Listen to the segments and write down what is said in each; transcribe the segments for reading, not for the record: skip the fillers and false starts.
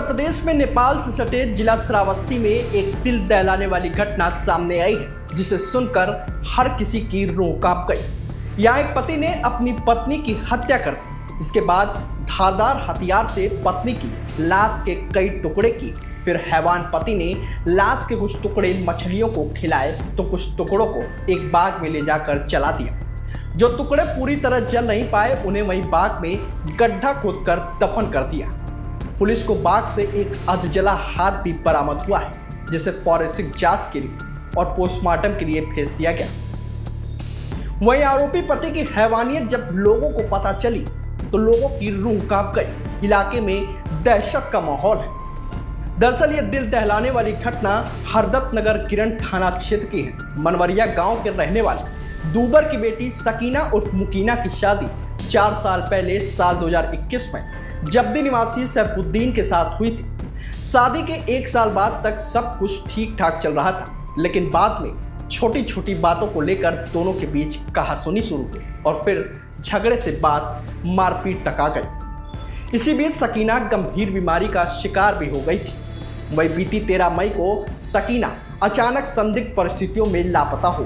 प्रदेश में नेपाल से सटे जिला श्रावस्ती में एक दिल दहलाने वाली घटना सामने आई है, जिसे सुनकर हर किसी की रूह कांप गई। यहाँ एक पति ने अपनी पत्नी की हत्या कर दी। इसके बाद धारदार हथियार से पत्नी की लाश के कई टुकड़े किए। फिर हैवान पति ने लाश के कुछ टुकड़े मछलियों को खिलाए तो कुछ टुकड़ों को एक बाग में ले जाकर जला दिया। जो टुकड़े पूरी तरह जल नहीं पाए उन्हें वहीं बाग में गड्ढा खोदकर दफन कर दिया। पुलिस को बाग से एक अधजला हाथ भी बरामद हुआ है, जिसे फॉरेंसिक जांच के लिए और पोस्टमार्टम के लिए भेज दिया गया। वहीं आरोपी पति की हैवानियत जब लोगों को पता चली तो लोगों की रूह कांप गई। इलाके में दहशत का माहौल है। दरअसल ये दिल दहलाने वाली घटना हरदत्त नगर किरण थाना क्षेत्र की है। मनवरिया गांव के रहने वाले दूबर की बेटी सकीना उर्फ मुकीना की शादी 4 साल पहले साल 2021 में जब्दी निवासी सैफुद्दीन के साथ हुई थी। शादी के 1 साल बाद तक सब कुछ ठीक ठाक चल रहा था, लेकिन बाद में छोटी छोटी बातों को लेकर दोनों के बीच कहासुनी शुरू हुई और फिर झगड़े से बात मारपीट तक आ गई। इसी बीच सकीना गंभीर बीमारी का शिकार भी हो गई थी। वही बीती 13 मई को सकीना अचानक संदिग्ध परिस्थितियों में लापता हो।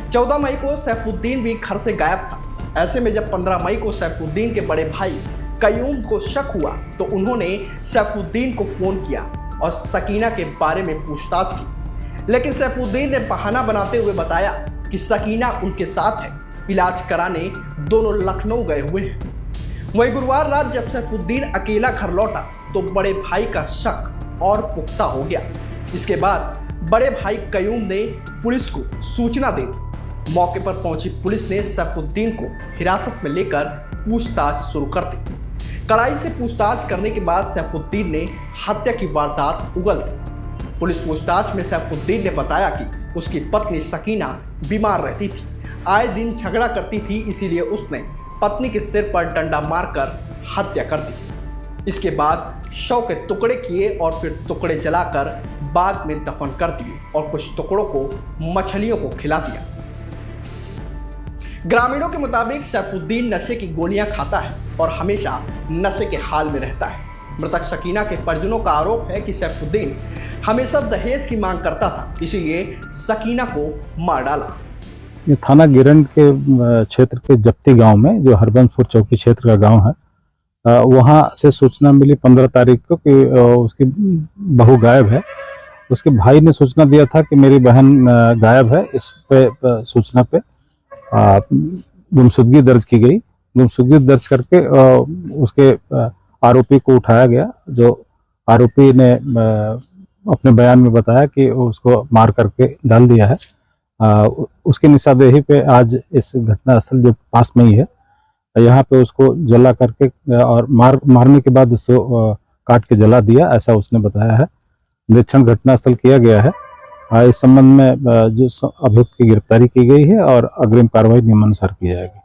14 मई को सैफुद्दीन भी घर से गायब था। ऐसे में जब 15 मई को सैफुद्दीन के बड़े भाई कयूम को शक हुआ तो उन्होंने सैफुद्दीन को फोन किया और सकीना के बारे में पूछताछ की, लेकिन सैफुद्दीन ने बहाना बनाते हुए बताया कि सकीना उनके साथ है। इलाज कराने दोनों लखनऊ गए हुए हैं। वहीं गुरुवार रात जब सैफुद्दीन अकेला घर लौटा तो बड़े भाई का शक और पुख्ता हो गया। इसके बाद बड़े भाई कयूम ने पुलिस को सूचना दे दी। मौके पर पहुंची पुलिस ने सैफुद्दीन को हिरासत में लेकर पूछताछ शुरू कर दी। कड़ाई से पूछताछ करने के बाद सैफुद्दीन ने हत्या की वारदात उगल दी। पुलिस पूछताछ में सैफुद्दीन ने बताया कि उसकी पत्नी सकीना बीमार रहती थी, आए दिन झगड़ा करती थी, इसीलिए उसने पत्नी के सिर पर डंडा मारकर हत्या कर दी। इसके बाद शव के टुकड़े किए और फिर टुकड़े जलाकर बाग में दफन कर दिए और कुछ टुकड़ों को मछलियों को खिला दिया। ग्रामीणों के मुताबिक सैफुद्दीन नशे की गोलियां खाता है और हमेशा नशे के हाल में रहता है। मृतक सकीना के परिजनों का आरोप है कि सैफुद्दीन हमेशा दहेज की मांग करता था, इसीलिए सकीना को मार डाला। ये थाना गिरंड के क्षेत्र के जप्ती गांव में, जो हरबंसपुर चौकी क्षेत्र का गांव है, वहां से सूचना मिली 15 तारीख को कि उसकी बहू गायब है। उसके भाई ने सूचना दिया था कि मेरी बहन गायब है। इस पे सूचना पे गुमशुदगी दर्ज की गई। गुमशुदगी दर्ज करके उसके आरोपी को उठाया गया। जो आरोपी ने अपने बयान में बताया कि उसको मार करके डाल दिया है। उसकी निशानदेही पे आज इस घटना स्थल जो पास में ही है, यहाँ पे उसको जला करके और मारने के बाद उसको काट के जला दिया, ऐसा उसने बताया है। निरीक्षण घटना स्थल किया गया है। इस संबंध में जो अभियुक्त की गिरफ्तारी की गई है और अग्रिम कार्रवाई नियमानुसार की जाएगी।